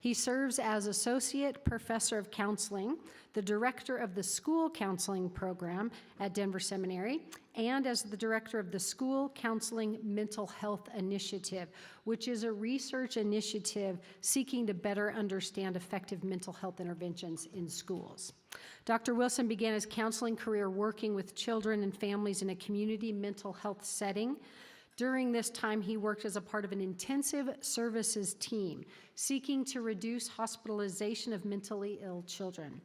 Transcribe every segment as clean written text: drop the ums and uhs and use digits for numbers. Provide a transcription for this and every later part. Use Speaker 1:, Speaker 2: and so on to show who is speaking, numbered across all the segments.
Speaker 1: He serves as Associate Professor of Counseling, the Director of the School Counseling Program at Denver Seminary, and as the Director of the School Counseling Mental Health Initiative, which is a research initiative seeking to better understand effective mental health interventions in schools. Dr. Wilson began his counseling career working with children and families in a community mental health setting. During this time, he worked as a part of an intensive services team seeking to reduce hospitalization of mentally ill children.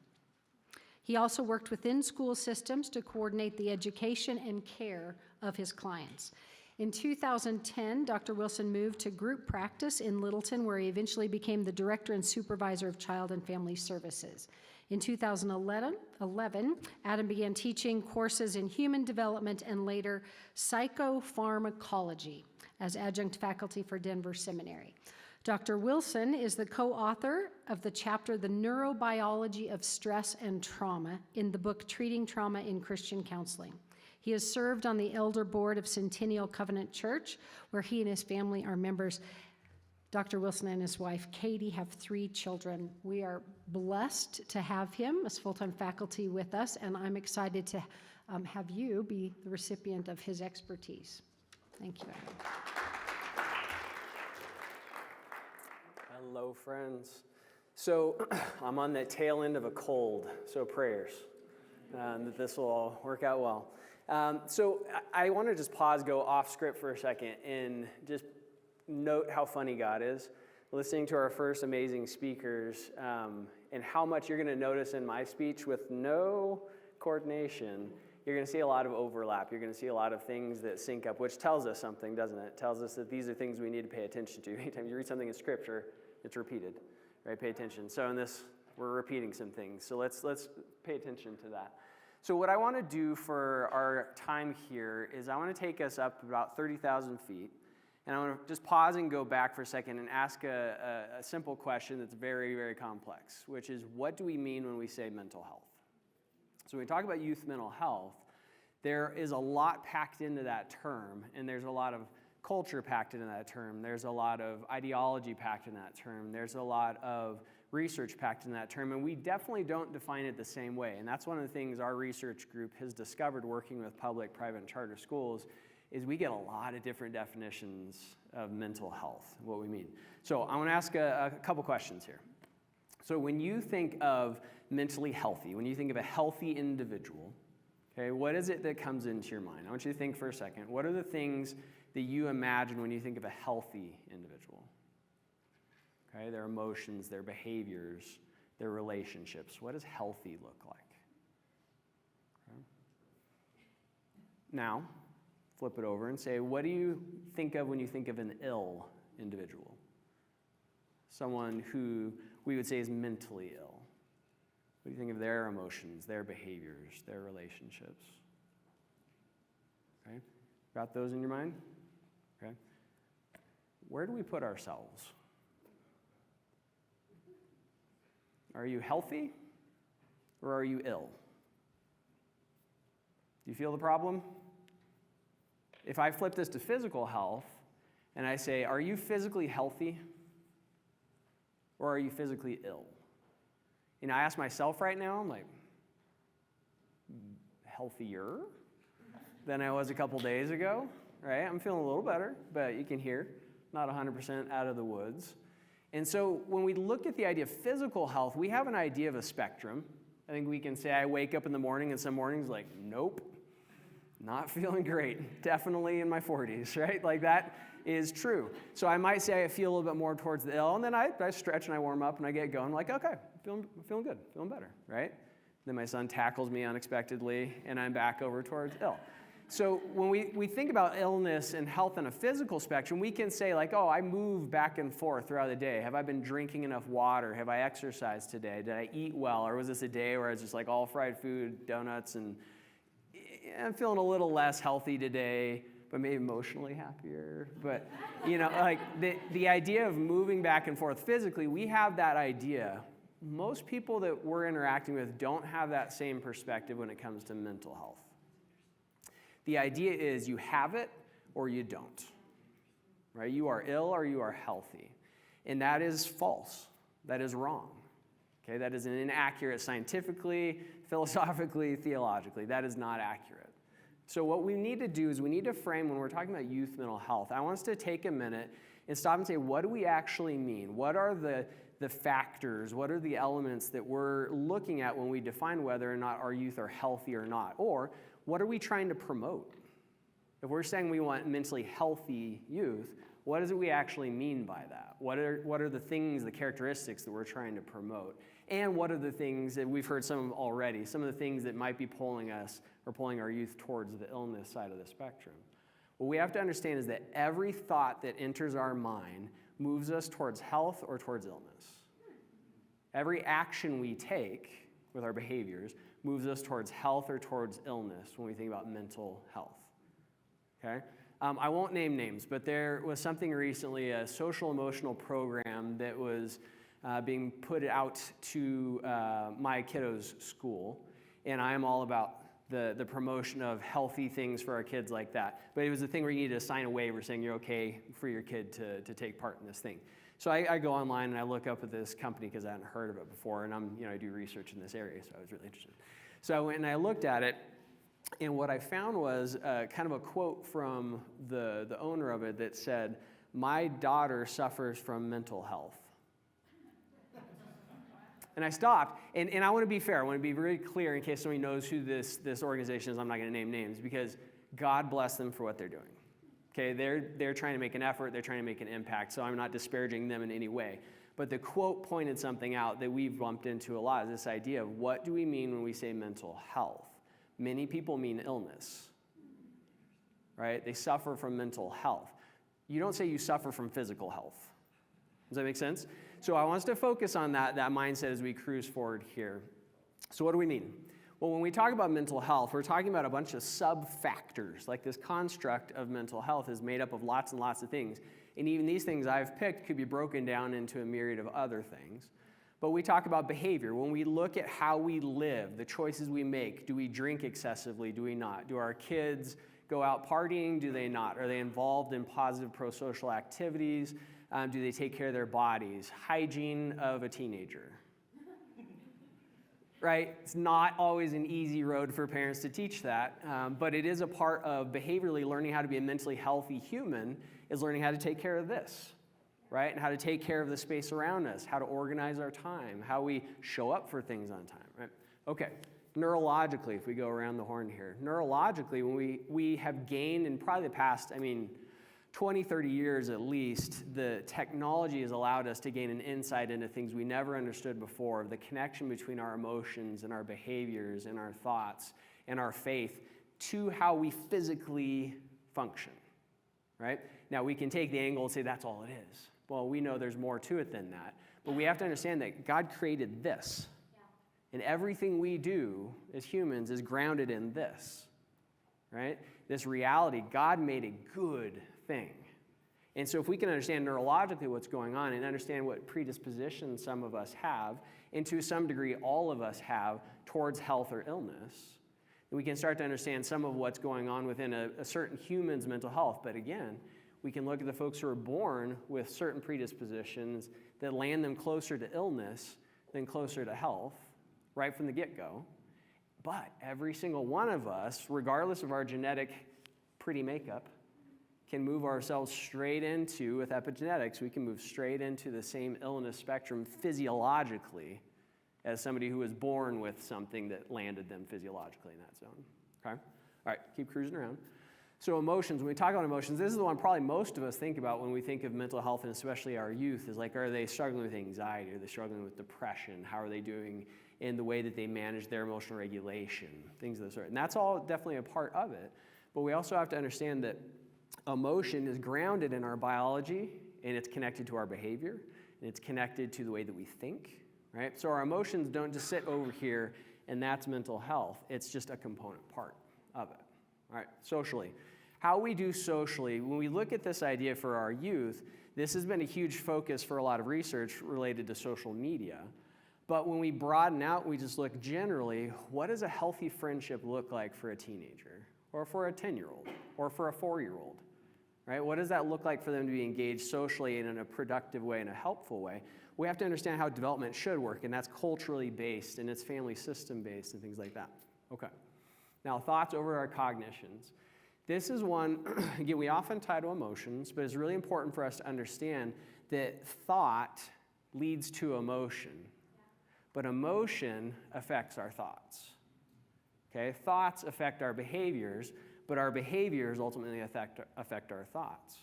Speaker 1: He also worked within school systems to coordinate the education and care of his clients. In 2010, Dr. Wilson moved to group practice in Littleton, where he eventually became the director and supervisor of child and family services. In 2011, Adam began teaching courses in human development and later psychopharmacology as adjunct faculty for Denver Seminary. Dr. Wilson is the co-author of the chapter, The Neurobiology of Stress and Trauma, in the book Treating Trauma in Christian Counseling. He has served on the elder board of Centennial Covenant Church, where he and his family are members. Dr. Wilson and his wife, Katie, have 3 children. We are blessed to have him as full-time faculty with us, and I'm excited to have you be the recipient of his expertise. Thank you, Adam.
Speaker 2: Hello, friends. So I'm on the tail end of a cold, so prayers that this will all work out well. So I want to just pause, go off script for a second, and just note how funny God is. Listening to our first amazing speakers and how much you're going to notice in my speech with no coordination, you're going to see a lot of overlap. You're going to see a lot of things that sync up, which tells us something, doesn't it? It tells us that these are things we need to pay attention to. Anytime you read something in Scripture, it's repeated, right? Pay attention. So in this, we're repeating some things. So let's pay attention to that. So what I want to do for our time here is I want to take us up about 30,000 feet. And I want to just pause and go back for a second and ask a simple question that's very, very complex, which is, what do we mean when we say mental health? So when we talk about youth mental health, there is a lot packed into that term, and there's a lot of culture packed into that term. There's a lot of ideology packed in that term. There's a lot of research packed in that term, and we definitely don't define it the same way. And that's one of the things our research group has discovered working with public, private, and charter schools is we get a lot of different definitions of mental health, what we mean. So I want to ask a couple questions here. So when you think of mentally healthy, when you think of a healthy individual, okay, what is it that comes into your mind? I want you to think for a second. What are the things that you imagine when you think of a healthy individual? Okay, their emotions, their behaviors, their relationships. What does healthy look like? Okay. Now, flip it over and say, what do you think of when you think of an ill individual? Someone who we would say is mentally ill. What do you think of their emotions, their behaviors, their relationships? Okay, got those in your mind? Okay. Where do we put ourselves? Are you healthy or are you ill? Do you feel the problem? If I flip this to physical health and I say, are you physically healthy or are you physically ill? And I ask myself right now, I'm like, healthier than I was a couple days ago, right? I'm feeling a little better, but you can hear, not 100% out of the woods. And so when we look at the idea of physical health, we have an idea of a spectrum. I think we can say I wake up in the morning and some mornings like, nope, not feeling great. Definitely in my 40s, right? Like that is true. So I might say I feel a little bit more towards the ill, and then I stretch and I warm up and I get going. I'm like, okay, feeling good, feeling better, right? Then my son tackles me unexpectedly, and I'm back over towards ill. So when we think about illness and health in a physical spectrum, we can say like, oh, I move back and forth throughout the day. Have I been drinking enough water? Have I exercised today? Did I eat well? Or was this a day where I was just like all fried food, donuts, and I'm feeling a little less healthy today, but maybe emotionally happier. But, you know, like the idea of moving back and forth physically, we have that idea. Most people that we're interacting with don't have that same perspective when it comes to mental health. The idea is you have it or you don't, right? You are ill or you are healthy. And that is false. That is wrong. Okay, that is inaccurate scientifically, philosophically, theologically. That is not accurate. So what we need to do is we need to frame, when we're talking about youth mental health, I want us to take a minute and stop and say, what do we actually mean? What are the factors, what are the elements that we're looking at when we define whether or not our youth are healthy or not? Or what are we trying to promote? If we're saying we want mentally healthy youth, what does it we actually mean by that? What are the things, the characteristics that we're trying to promote? And what are the things that we've heard some of them already, some of the things that might be pulling us or pulling our youth towards the illness side of the spectrum? What we have to understand is that every thought that enters our mind moves us towards health or towards illness. Every action we take with our behaviors moves us towards health or towards illness when we think about mental health. Okay? I won't name names, but there was something recently, a social emotional program that was being put out to my kiddos' school, and I am all about the promotion of healthy things for our kids like that. But it was a thing where you needed to sign a waiver saying you're okay for your kid to take part in this thing. So I go online and I look up at this company because I hadn't heard of it before, and I do research in this area, so I was really interested. So I went and I looked at it, and what I found was kind of a quote from the owner of it that said, "My daughter suffers from mental health." And I stopped, and I want to be fair. I want to be very clear in case somebody knows who this organization is. I'm not going to name names because God bless them for what they're doing. Okay, they're trying to make an effort. They're trying to make an impact, so I'm not disparaging them in any way. But the quote pointed something out that we've bumped into a lot, is this idea of what do we mean when we say mental health? Many people mean illness, right? They suffer from mental health. You don't say you suffer from physical health. Does that make sense? So I want us to focus on that mindset as we cruise forward here. So what do we mean? Well, when we talk about mental health, we're talking about a bunch of sub-factors. Like this construct of mental health is made up of lots and lots of things. And even these things I've picked could be broken down into a myriad of other things. But we talk about behavior. When we look at how we live, the choices we make, do we drink excessively? Do we not? Do our kids go out partying? Do they not? Are they involved in positive pro-social activities? Do they take care of their bodies? Hygiene of a teenager. Right? It's not always an easy road for parents to teach that, but it is a part of behaviorally learning how to be a mentally healthy human is learning how to take care of this, right? And how to take care of the space around us, how to organize our time, how we show up for things on time, right? Okay, neurologically, if we go around the horn here, neurologically, when we have gained in probably the past, 20, 30 years at least, the technology has allowed us to gain an insight into things we never understood before, the connection between our emotions and our behaviors and our thoughts and our faith to how we physically function, right? Now, we can take the angle and say that's all it is. Well, we know there's more to it than that, but we have to understand that God created this, and everything we do as humans is grounded in this, right? This reality, God made a good thing. And so if we can understand neurologically what's going on and understand what predispositions some of us have, and to some degree all of us have towards health or illness, then we can start to understand some of what's going on within a certain human's mental health. But again, we can look at the folks who are born with certain predispositions that land them closer to illness than closer to health right from the get-go. But every single one of us, regardless of our genetic pretty makeup, can move ourselves straight into, with epigenetics, we can move straight into the same illness spectrum physiologically as somebody who was born with something that landed them physiologically in that zone. Okay? All right, keep cruising around. So emotions, when we talk about emotions, this is the one probably most of us think about when we think of mental health, and especially our youth, is like, are they struggling with anxiety? Are they struggling with depression? How are they doing in the way that they manage their emotional regulation? Things of the sort. And that's all definitely a part of it. But we also have to understand that emotion is grounded in our biology, and it's connected to our behavior, and it's connected to the way that we think, right? So our emotions don't just sit over here, and that's mental health. It's just a component part of it. All right, socially. How we do socially, when we look at this idea for our youth, this has been a huge focus for a lot of research related to social media. But when we broaden out, we just look generally, what does a healthy friendship look like for a teenager, or for a 10-year-old, or for a 4-year-old? Right? What does that look like for them to be engaged socially and in a productive way, in a helpful way? We have to understand how development should work, and that's culturally based, and it's family system based, and things like that. Okay. Now, thoughts over our cognitions. This is one, again, we often tie to emotions, but it's really important for us to understand that thought leads to emotion, but emotion affects our thoughts. Okay? Thoughts affect our behaviors, but our behaviors ultimately affect our thoughts.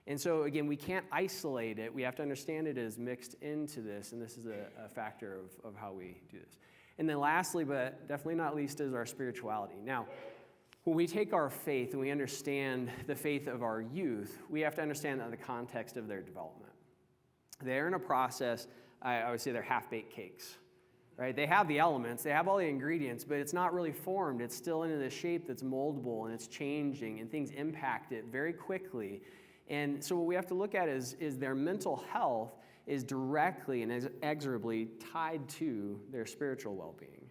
Speaker 2: And so, again, we can't isolate it. We have to understand it is mixed into this, and this is a factor of how we do this. And then lastly, but definitely not least, is our spirituality. Now, when we take our faith and we understand the faith of our youth, we have to understand the context of their development. They're in a process, I would say they're half-baked cakes, right? They have the elements, they have all the ingredients, but it's not really formed. It's still in this shape that's moldable, and it's changing, and things impact it very quickly. And so what we have to look at is their mental health is directly and inexorably tied to their spiritual well-being,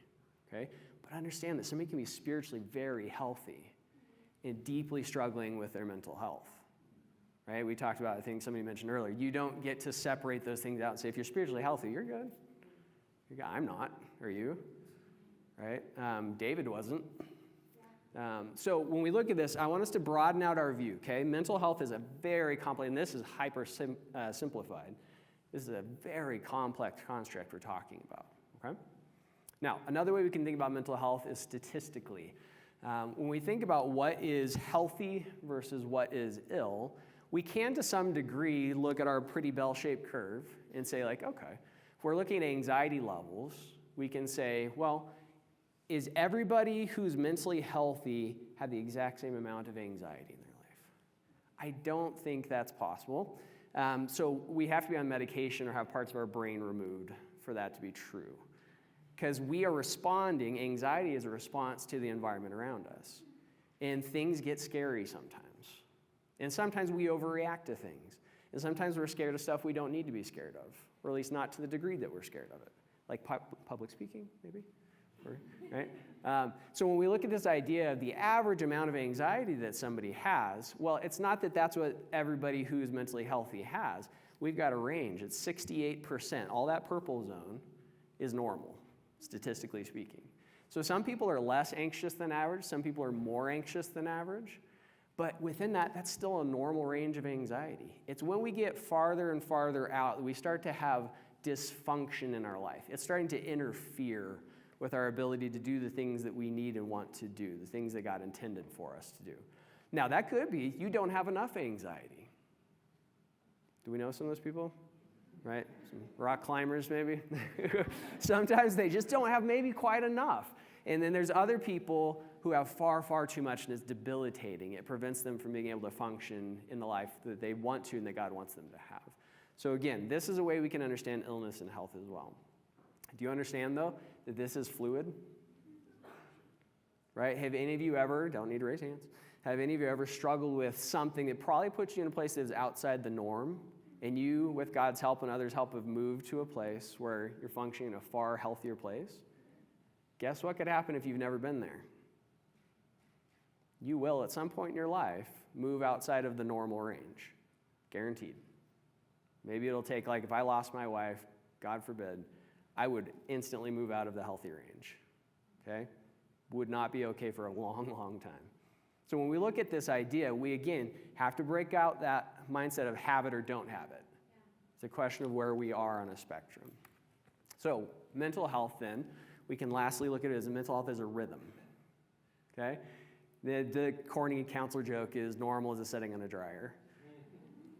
Speaker 2: okay? But understand that somebody can be spiritually very healthy and deeply struggling with their mental health, right? We talked about, I think somebody mentioned earlier, you don't get to separate those things out and say, if you're spiritually healthy, you're good. I'm not. Are you? Right? David wasn't. So when we look at this, I want us to broaden out our view, okay? Mental health is a very complex, and this is simplified. This is a very complex construct we're talking about, okay? Now, another way we can think about mental health is statistically. When we think about what is healthy versus what is ill, we can, to some degree, look at our pretty bell-shaped curve and say, like, okay, if we're looking at anxiety levels, we can say, well, is everybody who's mentally healthy have the exact same amount of anxiety in their life? I don't think that's possible. So we have to be on medication or have parts of our brain removed for that to be true. Because we are responding, anxiety is a response to the environment around us. And things get scary sometimes. And sometimes we overreact to things. And sometimes we're scared of stuff we don't need to be scared of, or at least not to the degree that we're scared of it. Like public speaking, maybe? Right? So when we look at this idea of the average amount of anxiety that somebody has, well, it's not that that's what everybody who's mentally healthy has. We've got a range. It's 68%. All that purple zone is normal, statistically speaking. So some people are less anxious than average. Some people are more anxious than average. But within that, that's still a normal range of anxiety. It's when we get farther and farther out that we start to have dysfunction in our life. It's starting to interfere with our ability to do the things that we need and want to do, the things that God intended for us to do. Now, that could be you don't have enough anxiety. Do we know some of those people? Right? Some rock climbers, maybe? Sometimes they just don't have maybe quite enough. And then there's other people who have far, far too much, and it's debilitating. It prevents them from being able to function in the life that they want to and that God wants them to have. So again, this is a way we can understand illness and health as well. Do you understand, though, that this is fluid? Right? Have any of you ever, don't need to raise hands, have any of you ever struggled with something that probably puts you in a place that is outside the norm, and you, with God's help and others' help, have moved to a place where you're functioning in a far healthier place? Guess what could happen if you've never been there? You will, at some point in your life, move outside of the normal range. Guaranteed. Maybe it'll take, like, if I lost my wife, God forbid, I would instantly move out of the healthy range, okay? Would not be okay for a long, long time. So when we look at this idea, we, again, have to break out that mindset of have it or don't have it. It's a question of where we are on a spectrum. So mental health, then, we can lastly look at it as mental health as a rhythm, okay? The corny counselor joke is normal as a setting on a dryer.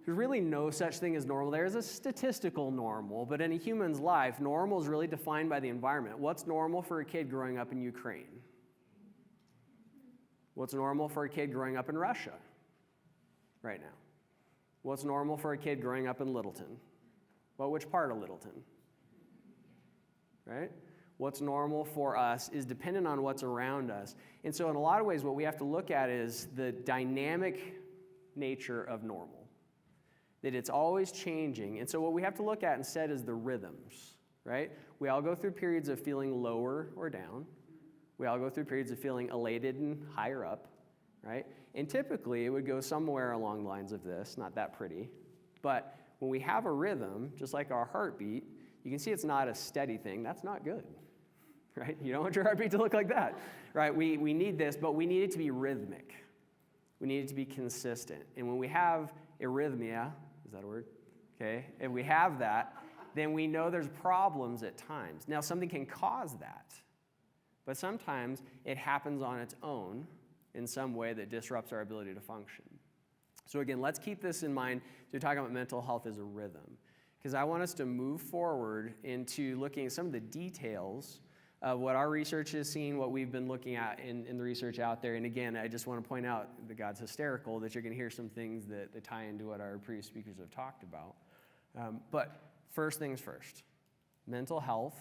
Speaker 2: There's really no such thing as normal. There is a statistical normal, but in a human's life, normal is really defined by the environment. What's normal for a kid growing up in Ukraine? What's normal for a kid growing up in Russia right now? What's normal for a kid growing up in Littleton? Well, which part of Littleton? Right? What's normal for us is dependent on what's around us. And so in a lot of ways, what we have to look at is the dynamic nature of normal, that it's always changing. And so what we have to look at instead is the rhythms, right? We all go through periods of feeling lower or down. We all go through periods of feeling elated and higher up, right? And typically, it would go somewhere along the lines of this, not that pretty, but when we have a rhythm, just like our heartbeat, you can see it's not a steady thing. That's not good, right? You don't want your heartbeat to look like that, right? We need this, but we need it to be rhythmic. We need it to be consistent. And when we have arrhythmia, is that a word? Okay, if we have that, then we know there's problems at times. Now, something can cause that, but sometimes it happens on its own in some way that disrupts our ability to function. So again, let's keep this in mind. So we're talking about mental health as a rhythm, because I want us to move forward into looking at some of the details of what our research has seen, what we've been looking at in the research out there. And again, I just want to point out that God's hysterical, that you're going to hear some things that tie into what our previous speakers have talked about. But first things first, mental health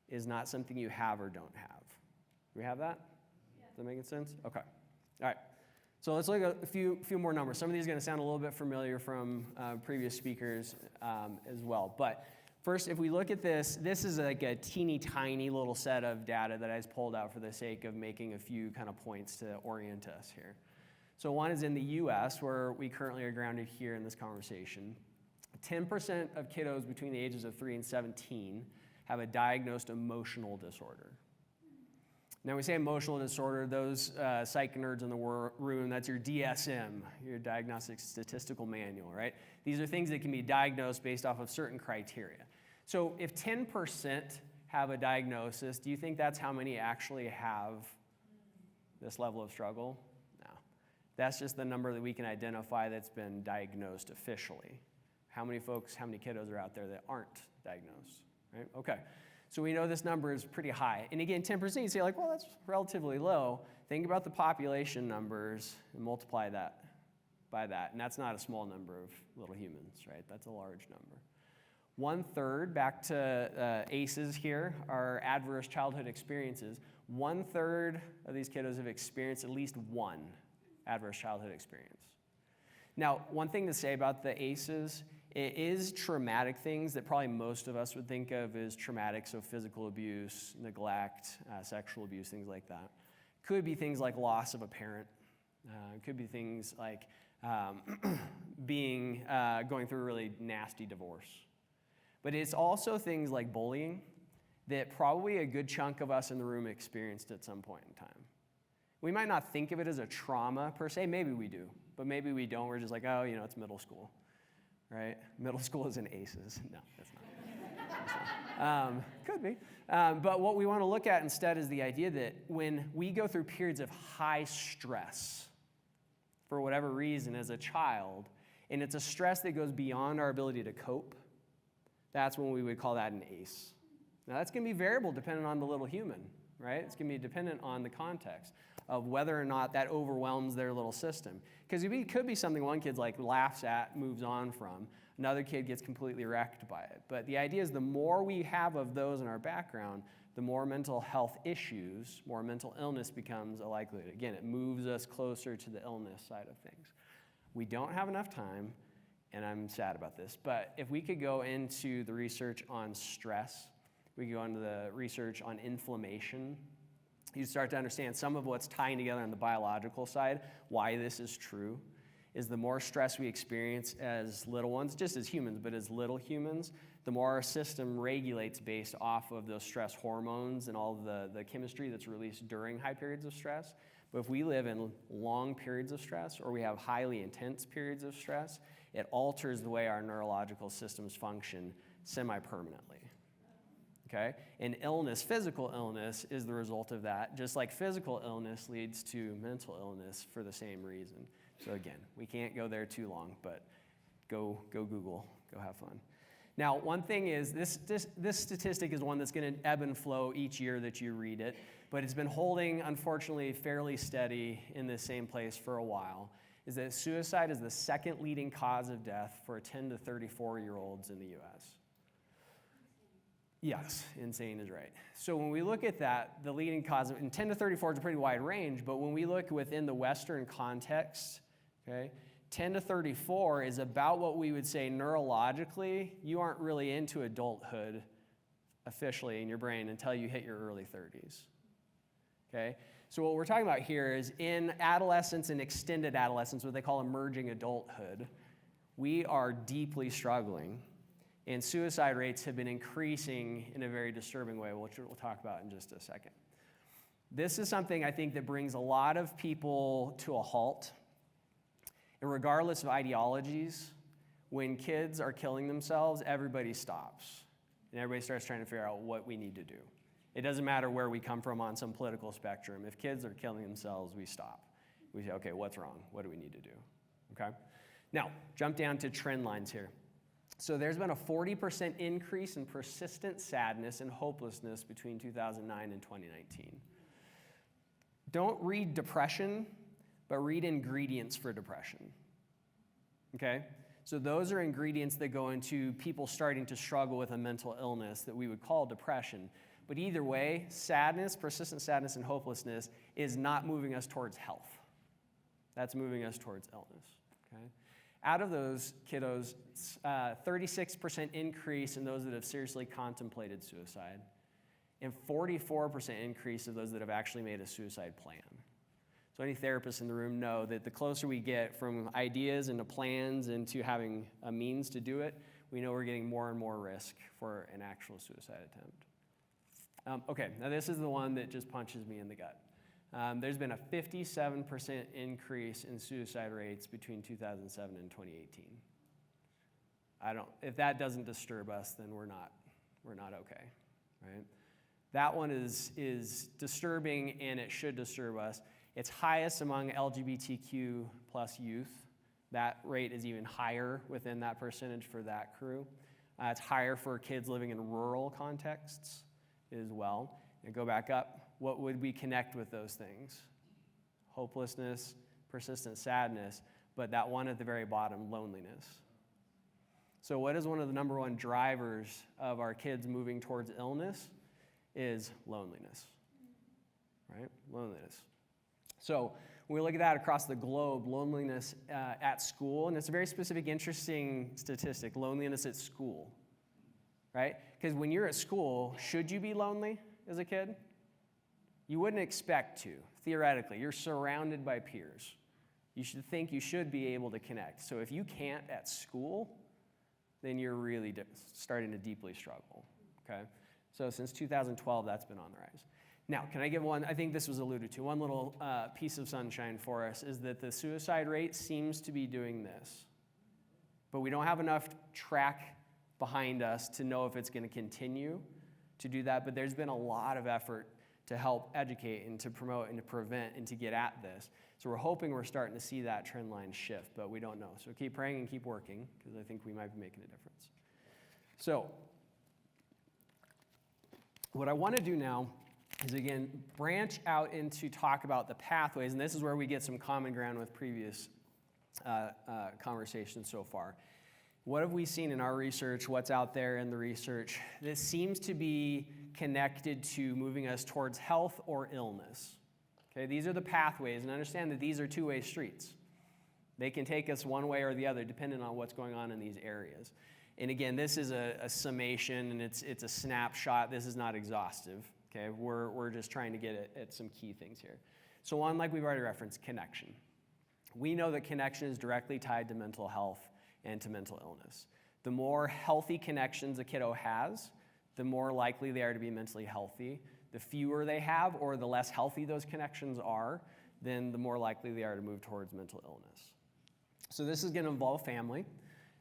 Speaker 2: is not something you have or don't have. Do we have that? Yeah. Is that making sense? Okay. All right. So let's look at a few more numbers. Some of these are going to sound a little bit familiar from previous speakers as well. But first, if we look at this is like a teeny tiny little set of data that I just pulled out for the sake of making a few kind of points to orient us here. So one is in the US, where we currently are grounded here in this conversation. 10% of kiddos between the ages of 3 and 17 have a diagnosed emotional disorder. Now, we say emotional disorder, those psych nerds in the room, that's your DSM, your Diagnostic Statistical Manual, right? These are things that can be diagnosed based off of certain criteria. So if 10% have a diagnosis, do you think that's how many actually have this level of struggle? No. That's just the number that we can identify that's been diagnosed officially. How many kiddos are out there that aren't diagnosed, right? Okay. So we know this number is pretty high. And again, 10%, you say like, well, that's relatively low. Think about the population numbers and multiply that by that. And that's not a small number of little humans, right? That's a large number. 1/3, back to ACEs here, are adverse childhood experiences. 1/3 of these kiddos have experienced at least one adverse childhood experience. Now, one thing to say about the ACEs, it is traumatic things that probably most of us would think of as traumatic, so physical abuse, neglect, sexual abuse, things like that. Could be things like loss of a parent. Could be things like going through a really nasty divorce. But it's also things like bullying that probably a good chunk of us in the room experienced at some point in time. We might not think of it as a trauma per se, maybe we do, but maybe we don't. We're just like, oh, it's middle school. Right? Middle school is in ACEs. No, that's not. Could be. But what we want to look at instead is the idea that when we go through periods of high stress, for whatever reason as a child, and it's a stress that goes beyond our ability to cope, that's when we would call that an ACE. Now that's going to be variable depending on the little human, right? It's going to be dependent on the context of whether or not that overwhelms their little system. Because it could be something one kid's like laughs at, moves on from, another kid gets completely wrecked by it. But the idea is the more we have of those in our background, the more mental health issues, more mental illness becomes a likelihood. Again, it moves us closer to the illness side of things. We don't have enough time, and I'm sad about this, but if we could go into the research on stress, we could go into the research on inflammation, you start to understand some of what's tying together on the biological side, why this is true, is the more stress we experience as little ones, just as humans, but as little humans, the more our system regulates based off of those stress hormones and all of the chemistry that's released during high periods of stress. But if we live in long periods of stress or we have highly intense periods of stress, it alters the way our neurological systems function semi-permanently. Okay? And illness, physical illness, is the result of that, just like physical illness leads to mental illness for the same reason. So again, we can't go there too long, but go Google, go have fun. Now, one thing is, this statistic is one that's going to ebb and flow each year that you read it, but it's been holding, unfortunately, fairly steady in the same place for a while, is that suicide is the second leading cause of death for 10 to 34-year-olds in the U.S. Yes, insane is right. So when we look at that, the leading cause, and 10 to 34 is a pretty wide range, but when we look within the Western context, okay, 10 to 34 is about what we would say neurologically, you aren't really into adulthood officially in your brain until you hit your early 30s. Okay? So what we're talking about here is in adolescence and extended adolescence, what they call emerging adulthood, we are deeply struggling, and suicide rates have been increasing in a very disturbing way, which we'll talk about in just a second. This is something I think that brings a lot of people to a halt. And regardless of ideologies, when kids are killing themselves, everybody stops. And everybody starts trying to figure out what we need to do. It doesn't matter where we come from on some political spectrum. If kids are killing themselves, we stop. We say, okay, what's wrong? What do we need to do? Okay? Now, jump down to trend lines here. So there's been a 40% increase in persistent sadness and hopelessness between 2009 and 2019. Don't read depression, but read ingredients for depression. Okay? So those are ingredients that go into people starting to struggle with a mental illness that we would call depression. But either way, sadness, persistent sadness, and hopelessness is not moving us towards health. That's moving us towards illness. Okay? Out of those kiddos, 36% increase in those that have seriously contemplated suicide, and 44% increase of those that have actually made a suicide plan. So any therapists in the room know that the closer we get from ideas into plans into having a means to do it, we know we're getting more and more risk for an actual suicide attempt. Okay, now this is the one that just punches me in the gut. There's been a 57% increase in suicide rates between 2007 and 2018. If that doesn't disturb us, then we're not okay, right? That one is disturbing, and it should disturb us. It's highest among LGBTQ plus youth. That rate is even higher within that percentage for that crew. It's higher for kids living in rural contexts as well. And go back up. What would we connect with those things? Hopelessness, persistent sadness, but that one at the very bottom, loneliness. So what is one of the number one drivers of our kids moving towards illness? Is loneliness, right? Loneliness. So when we look at that across the globe, loneliness at school, and it's a very specific, interesting statistic, loneliness at school, right? Because when you're at school, should you be lonely as a kid? You wouldn't expect to, theoretically. You're surrounded by peers. You should think you should be able to connect. So if you can't at school, then you're really starting to deeply struggle, okay? So since 2012, that's been on the rise. Now, can I give one, I think this was alluded to, one little piece of sunshine for us is that the suicide rate seems to be doing this. But we don't have enough track behind us to know if it's going to continue to do that, but there's been a lot of effort to help educate and to promote and to prevent and to get at this. So we're hoping we're starting to see that trend line shift, but we don't know. So keep praying and keep working, because I think we might be making a difference. So what I want to do now is, again, branch out into talk about the pathways, and this is where we get some common ground with previous conversations so far. What have we seen in our research? What's out there in the research? This seems to be connected to moving us towards health or illness. Okay, these are the pathways, and understand that these are two-way streets. They can take us one way or the other, depending on what's going on in these areas. And again, this is a summation, and it's a snapshot. This is not exhaustive. Okay, we're just trying to get at some key things here. So one, like we've already referenced, connection. We know that connection is directly tied to mental health and to mental illness. The more healthy connections a kiddo has, the more likely they are to be mentally healthy. The fewer they have, or the less healthy those connections are, then the more likely they are to move towards mental illness. So this is going to involve family.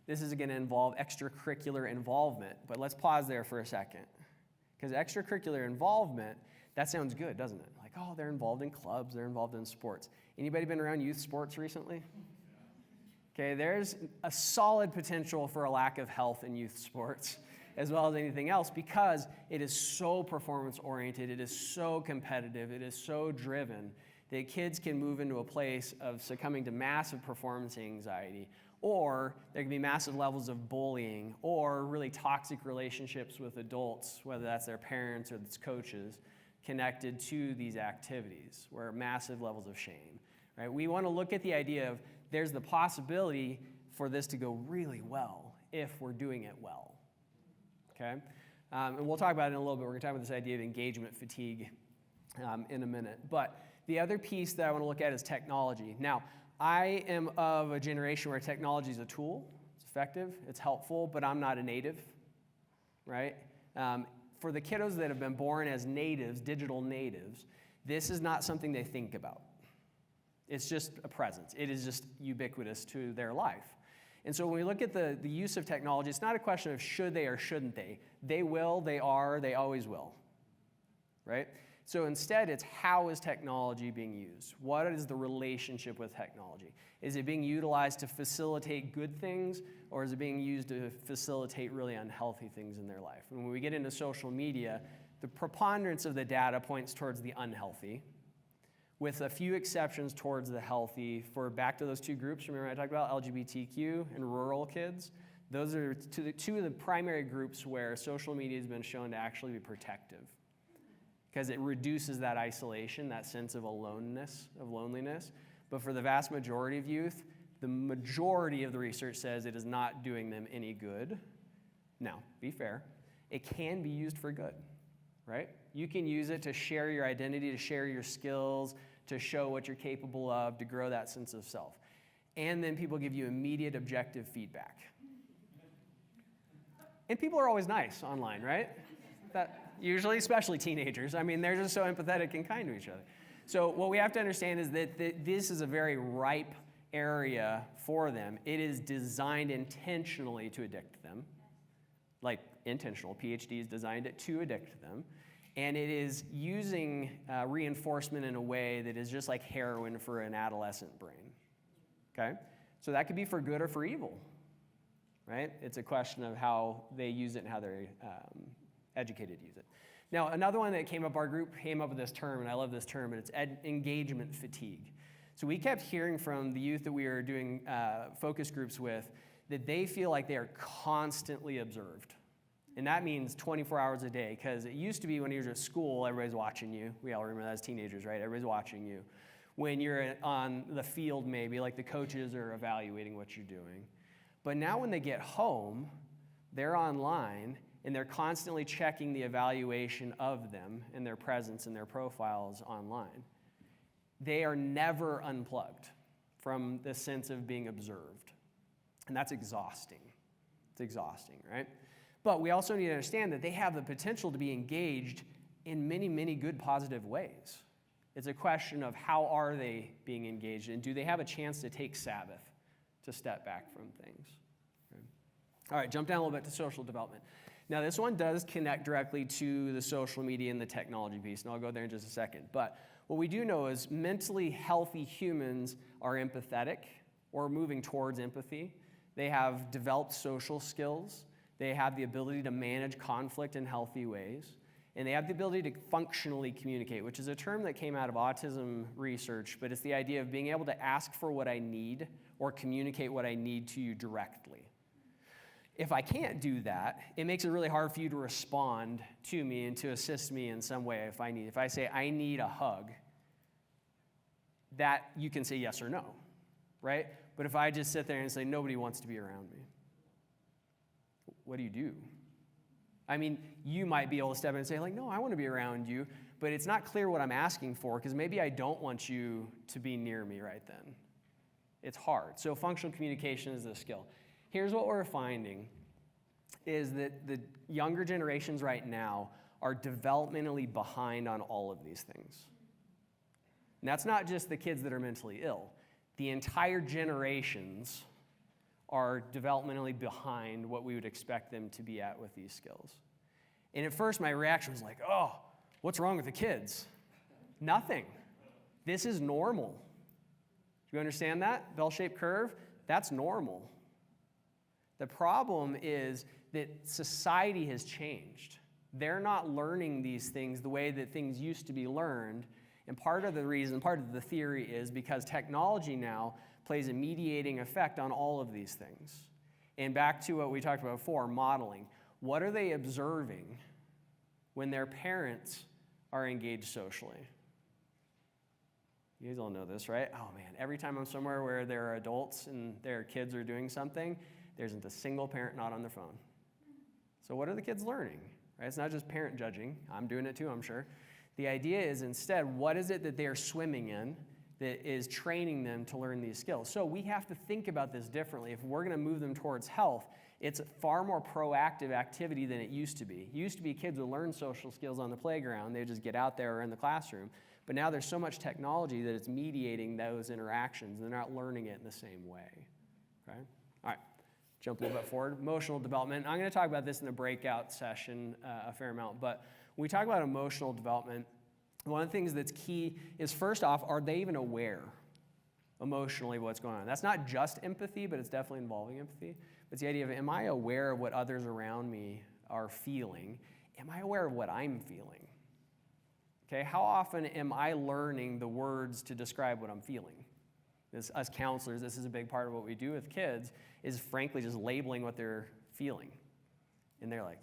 Speaker 2: This is going to involve extracurricular involvement. But let's pause there for a second. Because extracurricular involvement, that sounds good, doesn't it? Like, oh, they're involved in clubs, they're involved in sports. Anybody been around youth sports recently? Okay, there's a solid potential for a lack of health in youth sports, as well as anything else, because it is so performance-oriented, it is so competitive, it is so driven, that kids can move into a place of succumbing to massive performance anxiety, or there can be massive levels of bullying, or really toxic relationships with adults, whether that's their parents or it's coaches, connected to these activities, where massive levels of shame, right? We want to look at the idea of there's the possibility for this to go really well if we're doing it well, okay? And we'll talk about it in a little bit. We're going to talk about this idea of engagement fatigue in a minute. But the other piece that I want to look at is technology. Now, I am of a generation where technology is a tool. effective, it's helpful, but I'm not a native, right? For the kiddos that have been born as natives, digital natives, this is not something they think about. It's just a presence. It is just ubiquitous to their life. And so when we look at the use of technology, it's not a question of should they or shouldn't they. They will, they are, they always will, right? So instead, it's how is technology being used? What is the relationship with technology? Is it being utilized to facilitate good things, or is it being used to facilitate really unhealthy things in their life? And when we get into social media, the preponderance of the data points towards the unhealthy, with a few exceptions towards the healthy. For back to those two groups, remember I talked about LGBTQ and rural kids? Those are two of the primary groups where social media has been shown to actually be protective, because it reduces that isolation, that sense of aloneness, of loneliness. But for the vast majority of youth, the majority of the research says it is not doing them any good. Now, be fair, it can be used for good, right? You can use it to share your identity, to share your skills, to show what you're capable of, to grow that sense of self. And then people give you immediate objective feedback. And people are always nice online, right? Usually, especially teenagers. I mean, they're just so empathetic and kind to each other. So what we have to understand is that this is a very ripe area for them. It is designed intentionally to addict them. Like intentional, PhDs designed it to addict them. And it is using reinforcement in a way that is just like heroin for an adolescent brain, okay? So that could be for good or for evil, right? It's a question of how they use it and how they're educated to use it. Now, another one that came up, our group came up with this term, and I love this term, and it's engagement fatigue. So we kept hearing from the youth that we were doing focus groups with that they feel like they are constantly observed. And that means 24 hours a day, because it used to be when you were at school, everybody's watching you. We all remember that as teenagers, right? Everybody's watching you. When you're on the field, maybe, like the coaches are evaluating what you're doing. But now when they get home, they're online, and they're constantly checking the evaluation of them and their presence and their profiles online. They are never unplugged from the sense of being observed. And that's exhausting. It's exhausting, right? But we also need to understand that they have the potential to be engaged in many, many good, positive ways. It's a question of how are they being engaged, and do they have a chance to take Sabbath, to step back from things? Okay. All right, jump down a little bit to social development. Now, this one does connect directly to the social media and the technology piece, and I'll go there in just a second. But what we do know is mentally healthy humans are empathetic or moving towards empathy. They have developed social skills. They have the ability to manage conflict in healthy ways. And they have the ability to functionally communicate, which is a term that came out of autism research, but it's the idea of being able to ask for what I need or communicate what I need to you directly. If I can't do that, it makes it really hard for you to respond to me and to assist me in some way if I need. If I say, I need a hug, that you can say yes or no, right? But if I just sit there and say, nobody wants to be around me, what do you do? I mean, you might be able to step in and say, like, no, I want to be around you, but it's not clear what I'm asking for, because maybe I don't want you to be near me right then. It's hard. So functional communication is a skill. Here's what we're finding is that the younger generations right now are developmentally behind on all of these things. And that's not just the kids that are mentally ill. The entire generations are developmentally behind what we would expect them to be at with these skills. And at first my reaction was like, oh, what's wrong with the kids? Nothing. This is normal. Do you understand that? Bell-shaped curve? That's normal. The problem is that society has changed. They're not learning these things the way that things used to be learned. And part of the reason, part of the theory is because technology now plays a mediating effect on all of these things. And back to what we talked about before, modeling. What are they observing when their parents are engaged socially? You guys all know this, right? Oh man, every time I'm somewhere where there are adults and their kids are doing something, there isn't a single parent not on their phone. So what are the kids learning? Right? It's not just parent judging. I'm doing it too, I'm sure. The idea is instead, what is it that they're swimming in that is training them to learn these skills. So we have to think about this differently. If we're going to move them towards health, it's a far more proactive activity than it used to be. It used to be kids would learn social skills on the playground. They would just get out there or in the classroom. But now there's so much technology that it's mediating those interactions. They're not learning it in the same way. Okay? All right. Jump a little bit forward. Emotional development. I'm going to talk about this in a breakout session a fair amount. But when we talk about emotional development, one of the things that's key is, first off, are they even aware emotionally of what's going on? That's not just empathy, but it's definitely involving empathy. It's the idea of, am I aware of what others around me are feeling? Am I aware of what I'm feeling? Okay, how often am I learning the words to describe what I'm feeling? As counselors, this is a big part of what we do with kids, is frankly just labeling what they're feeling. And they're like,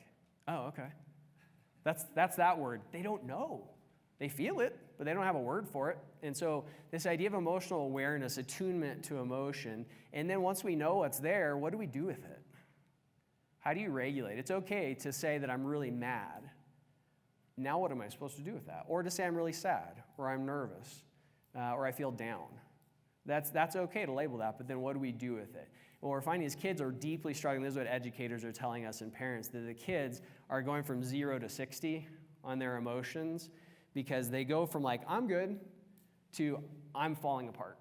Speaker 2: oh, okay. That's that word. They don't know. They feel it, but they don't have a word for it. And so this idea of emotional awareness, attunement to emotion, and then once we know what's there, what do we do with it? How do you regulate? It's okay to say that I'm really mad. Now what am I supposed to do with that? Or to say I'm really sad, or I'm nervous, or I feel down. That's okay to label that, but then what do we do with it? What we're finding is kids are deeply struggling. This is what educators are telling us and parents, that the kids are going from 0 to 60 on their emotions, because they go from like, I'm good, to I'm falling apart.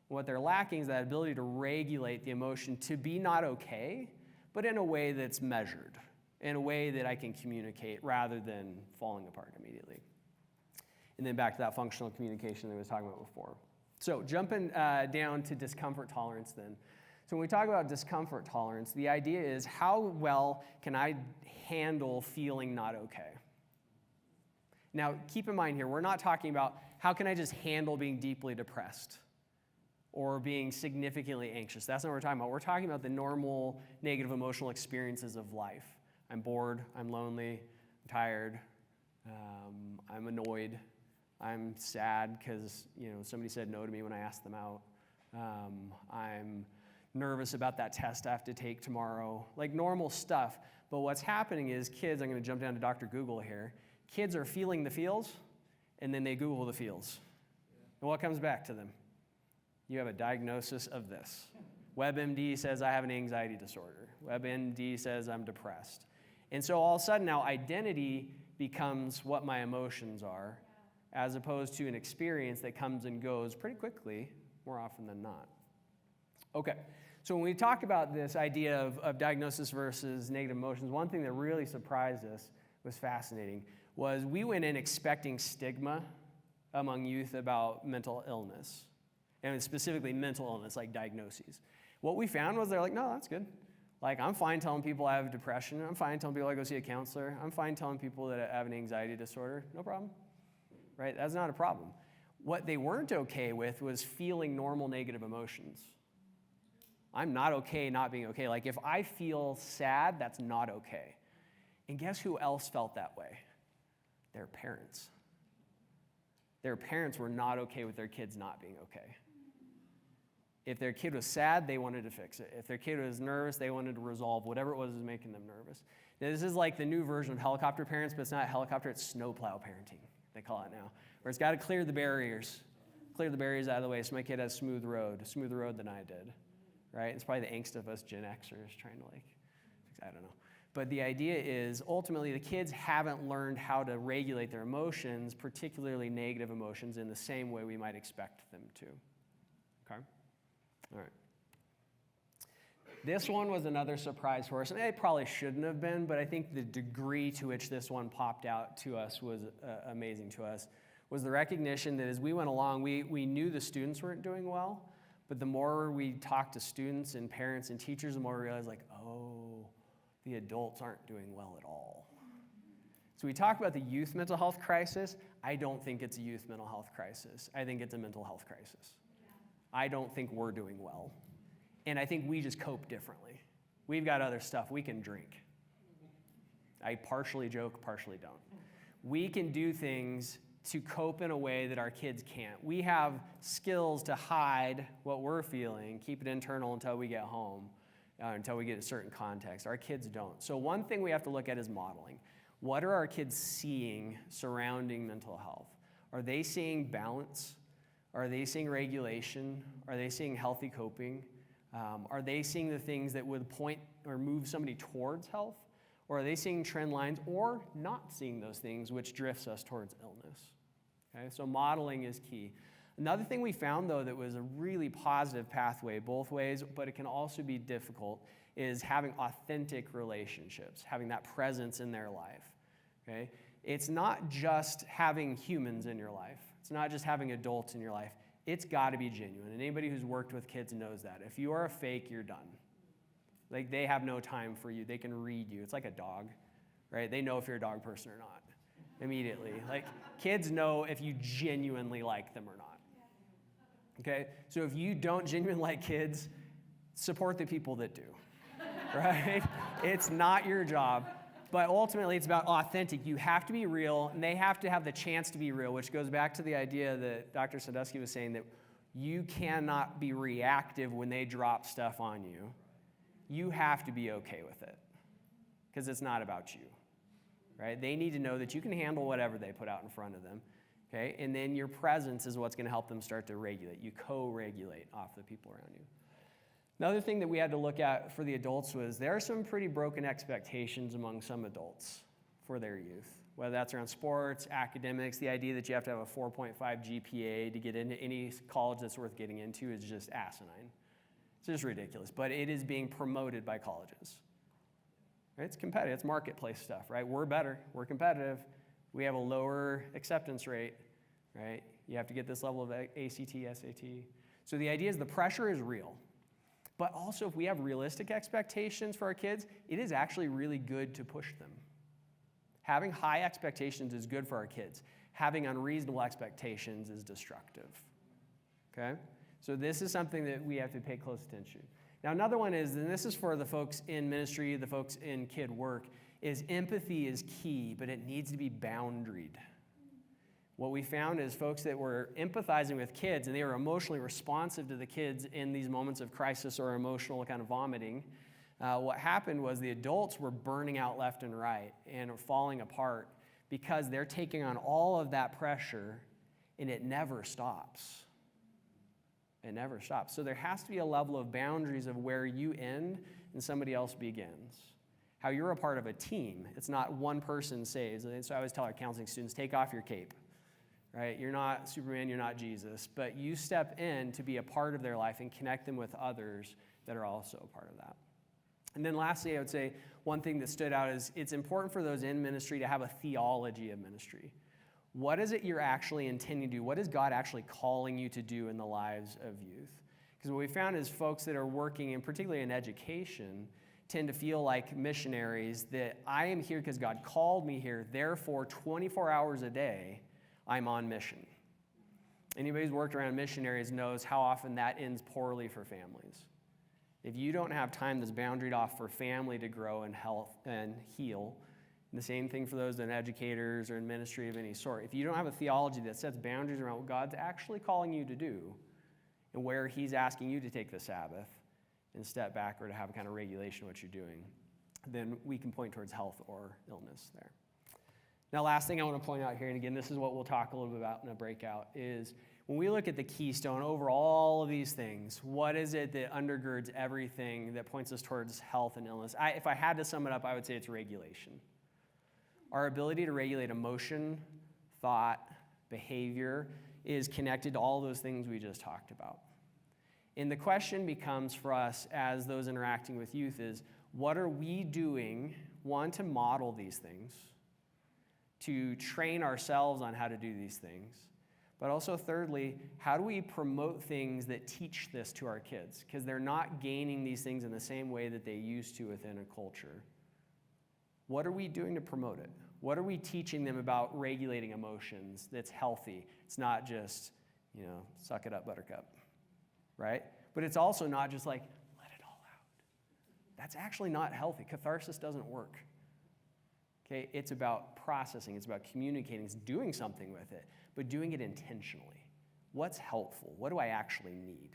Speaker 2: What they're lacking is that ability to regulate the emotion to be not okay, but in a way that's measured, in a way that I can communicate rather than falling apart immediately. And then back to that functional communication that I was talking about before. So jumping down to discomfort tolerance then. So when we talk about discomfort tolerance, the idea is, how well can I handle feeling not okay? Now, keep in mind here, we're not talking about how can I just handle being deeply depressed or being significantly anxious. That's not what we're talking about. We're talking about the normal negative emotional experiences of life. I'm bored, I'm lonely, I'm tired, I'm annoyed, I'm sad because somebody said no to me when I asked them out. I'm nervous about that test I have to take tomorrow. Like normal stuff. But what's happening is kids, I'm going to jump down to Dr. Google here, kids are feeling the feels, and then they Google the feels. And what comes back to them? You have a diagnosis of this. WebMD says I have an anxiety disorder. WebMD says I'm depressed. And so all of a sudden now identity becomes what my emotions are, as opposed to an experience that comes and goes pretty quickly, more often than not. Okay, so when we talk about this idea of diagnosis versus negative emotions, one thing that really surprised us, was fascinating, was we went in expecting stigma among youth about mental illness, and specifically mental illness, like diagnoses. What we found was they're like, no, that's good. Like, I'm fine telling people I have depression. I'm fine telling people I go see a counselor. I'm fine telling people that I have an anxiety disorder. No problem, right? That's not a problem. What they weren't okay with was feeling normal negative emotions. I'm not okay not being okay. Like, if I feel sad, that's not okay. And guess who else felt that way? Their parents. Their parents were not okay with their kids not being okay. If their kid was sad, they wanted to fix it. If their kid was nervous, they wanted to resolve whatever it was that was making them nervous. Now, this is like the new version of helicopter parents, but it's not helicopter, it's snowplow parenting, they call it now. Where it's got to clear the barriers out of the way so my kid has a smoother road than I did, right? It's probably the angst of us Gen Xers trying to I don't know. But the idea is, ultimately, the kids haven't learned how to regulate their emotions, particularly negative emotions, in the same way we might expect them to. Okay? All right. This one was another surprise for us, and it probably shouldn't have been, but I think the degree to which this one popped out to us was amazing to us, was the recognition that as we went along, we knew the students weren't doing well, but the more we talked to students and parents and teachers, the more we realized, oh, the adults aren't doing well at all. So we talk about the youth mental health crisis. I don't think it's a youth mental health crisis. I think it's a mental health crisis. I don't think we're doing well. And I think we just cope differently. We've got other stuff. We can drink. I partially joke, partially don't. We can do things to cope in a way that our kids can't. We have skills to hide what we're feeling, keep it internal until we get home, until we get a certain context. Our kids don't. So one thing we have to look at is modeling. What are our kids seeing surrounding mental health? Are they seeing balance? Are they seeing regulation? Are they seeing healthy coping? Are they seeing the things that would point or move somebody towards health? Or are they seeing trend lines or not seeing those things, which drifts us towards illness? Okay, so modeling is key. Another thing we found, though, that was a really positive pathway both ways, but it can also be difficult, is having authentic relationships, having that presence in their life. Okay? It's not just having humans in your life. It's not just having adults in your life. It's got to be genuine. And anybody who's worked with kids knows that. If you are a fake, you're done. Like, they have no time for you. They can read you. It's like a dog, right? They know if you're a dog person or not immediately. Like, kids know if you genuinely like them or not. Okay? So if you don't genuinely like kids, support the people that do, right? It's not your job. But ultimately, it's about authentic. You have to be real, and they have to have the chance to be real, which goes back to the idea that Dr. Sandusky was saying, that you cannot be reactive when they drop stuff on you. You have to be okay with it, because it's not about you, right? They need to know that you can handle whatever they put out in front of them, okay? And then your presence is what's going to help them start to regulate. You co-regulate off the people around you. Another thing that we had to look at for the adults was there are some pretty broken expectations among some adults for their youth, whether that's around sports, academics. The idea that you have to have a 4.5 GPA to get into any college that's worth getting into is just asinine. It's just ridiculous, but it is being promoted by colleges. Right? It's competitive. It's marketplace stuff, right? We're better. We're competitive. We have a lower acceptance rate, right? You have to get this level of ACT, SAT. So the idea is the pressure is real. But also, if we have realistic expectations for our kids, it is actually really good to push them. Having high expectations is good for our kids. Having unreasonable expectations is destructive. Okay? So this is something that we have to pay close attention to. Now, another one is, and this is for the folks in ministry, the folks in kid work, is empathy is key, but it needs to be boundaried. What we found is folks that were empathizing with kids and they were emotionally responsive to the kids in these moments of crisis or emotional kind of vomiting. What happened was the adults were burning out left and right and falling apart because they're taking on all of that pressure and it never stops. It never stops. So there has to be a level of boundaries of where you end and somebody else begins. How you're a part of a team. It's not one person saves. And so I always tell our counseling students, take off your cape. Right? You're not Superman, you're not Jesus, but you step in to be a part of their life and connect them with others that are also a part of that. And then lastly, I would say one thing that stood out is it's important for those in ministry to have a theology of ministry. What is it you're actually intending to do? What is God actually calling you to do in the lives of youth? Because what we found is folks that are working, and particularly in education, tend to feel like missionaries, that I am here because God called me here, therefore 24 hours a day, I'm on mission. Anybody who's worked around missionaries knows how often that ends poorly for families. If you don't have time that's boundaried off for family to grow and health and heal, and the same thing for those in educators or in ministry of any sort, if you don't have a theology that sets boundaries around what God's actually calling you to do and where he's asking you to take the Sabbath and step back or to have a kind of regulation of what you're doing, then we can point towards health or illness there. Now, last thing I want to point out here, and again, this is what we'll talk a little bit about in a breakout, is when we look at the keystone over all of these things, what is it that undergirds everything that points us towards health and illness? If I had to sum it up, I would say it's regulation. Our ability to regulate emotion, thought, behavior is connected to all those things we just talked about. And the question becomes for us as those interacting with youth is, what are we doing, one, to model these things, to train ourselves on how to do these things, but also thirdly, how do we promote things that teach this to our kids? Because they're not gaining these things in the same way that they used to within a culture. What are we doing to promote it? What are we teaching them about regulating emotions that's healthy? It's not just, suck it up, buttercup, right? But it's also not just like, let it all out. That's actually not healthy. Catharsis doesn't work. Okay, it's about processing, it's about communicating, it's doing something with it, but doing it intentionally. What's helpful? What do I actually need?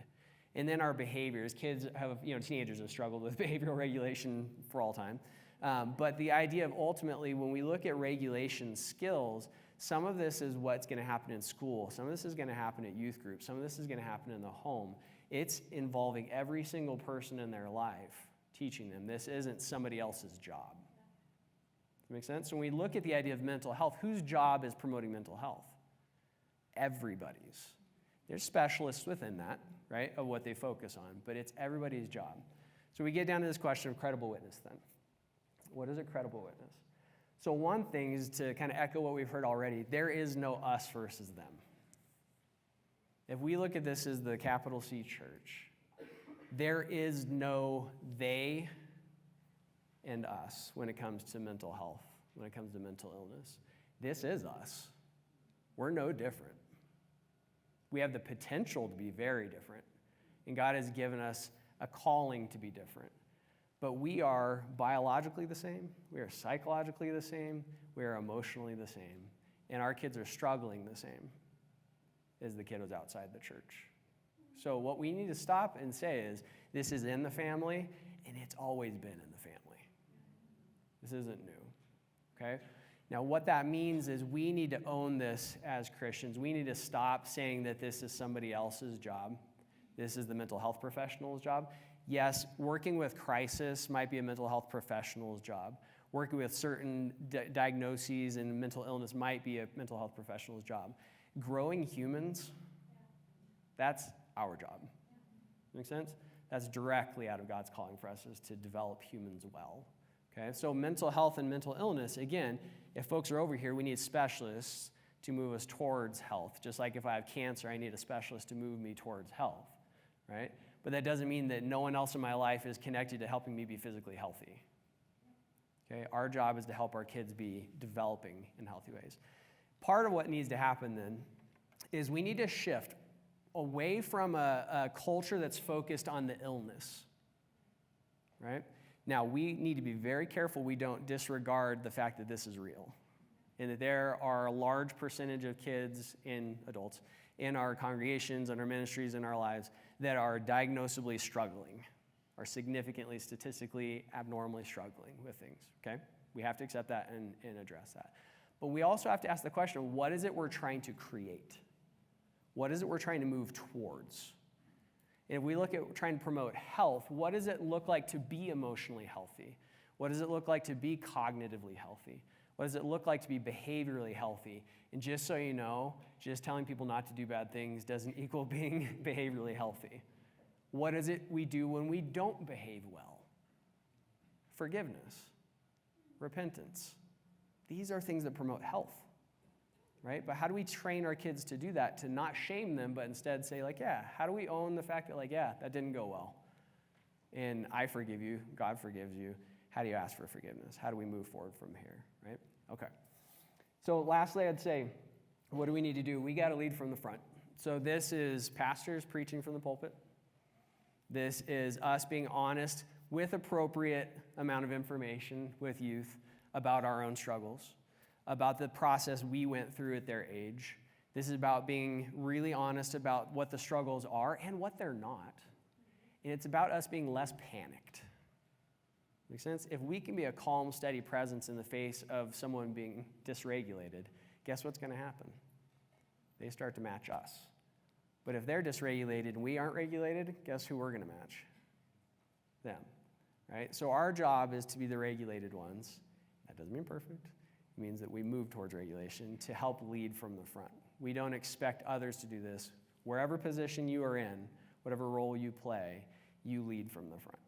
Speaker 2: And then our behaviors. Kids have, teenagers have struggled with behavioral regulation for all time. But the idea of ultimately, when we look at regulation skills, some of this is what's going to happen in school. Some of this is going to happen at youth groups. Some of this is going to happen in the home. It's involving every single person in their life, teaching them. This isn't somebody else's job. Does that make sense? When we look at the idea of mental health, whose job is promoting mental health? Everybody's. There's specialists within that, right, of what they focus on, but it's everybody's job. So we get down to this question of credible witness then. What is a credible witness? So one thing is to kind of echo what we've heard already. There is no us versus them. If we look at this as the capital C church, there is no they and us when it comes to mental health, when it comes to mental illness. This is us. We're no different. We have the potential to be very different, and God has given us a calling to be different. But we are biologically the same, we are psychologically the same, we are emotionally the same, and our kids are struggling the same as the kiddos outside the church. So what we need to stop and say is, this is in the family, and it's always been in the family. This isn't new, okay? Now what that means is we need to own this as Christians. We need to stop saying that this is somebody else's job. This is the mental health professional's job. Yes, working with crisis might be a mental health professional's job. Working with certain diagnoses and mental illness might be a mental health professional's job. Growing humans, that's our job. Make sense? That's directly out of God's calling for us, is to develop humans well. Okay, so mental health and mental illness, again, if folks are over here, we need specialists to move us towards health. Just like if I have cancer, I need a specialist to move me towards health, right? But that doesn't mean that no one else in my life is connected to helping me be physically healthy. Okay, our job is to help our kids be developing in healthy ways. Part of what needs to happen then is we need to shift away from a culture that's focused on the illness, right? Now, we need to be very careful we don't disregard the fact that this is real and that there are a large percentage of kids and adults in our congregations and our ministries and our lives that are diagnosably struggling, are significantly, statistically, abnormally struggling with things, okay? We have to accept that and address that. But we also have to ask the question, what is it we're trying to create? What is it we're trying to move towards? And if we look at trying to promote health, what does it look like to be emotionally healthy? What does it look like to be cognitively healthy? What does it look like to be behaviorally healthy? And just so you know, just telling people not to do bad things doesn't equal being behaviorally healthy. What is it we do when we don't behave well? Forgiveness, repentance. These are things that promote health, right? But how do we train our kids to do that, to not shame them, but instead say, like, yeah, how do we own the fact that, like, yeah, that didn't go well? And I forgive you, God forgives you. How do you ask for forgiveness? How do we move forward from here, right? Okay. So lastly, I'd say, what do we need to do? We got to lead from the front. So this is pastors preaching from the pulpit. This is us being honest with appropriate amount of information with youth about our own struggles, about the process we went through at their age. This is about being really honest about what the struggles are and what they're not. And it's about us being less panicked. Make sense? If we can be a calm, steady presence in the face of someone being dysregulated, guess what's going to happen? They start to match us. But if they're dysregulated and we aren't regulated, guess who we're going to match? Them, right? So our job is to be the regulated ones. That doesn't mean perfect. It means that we move towards regulation to help lead from the front. We don't expect others to do this. Wherever position you are in, whatever role you play, you lead from the front.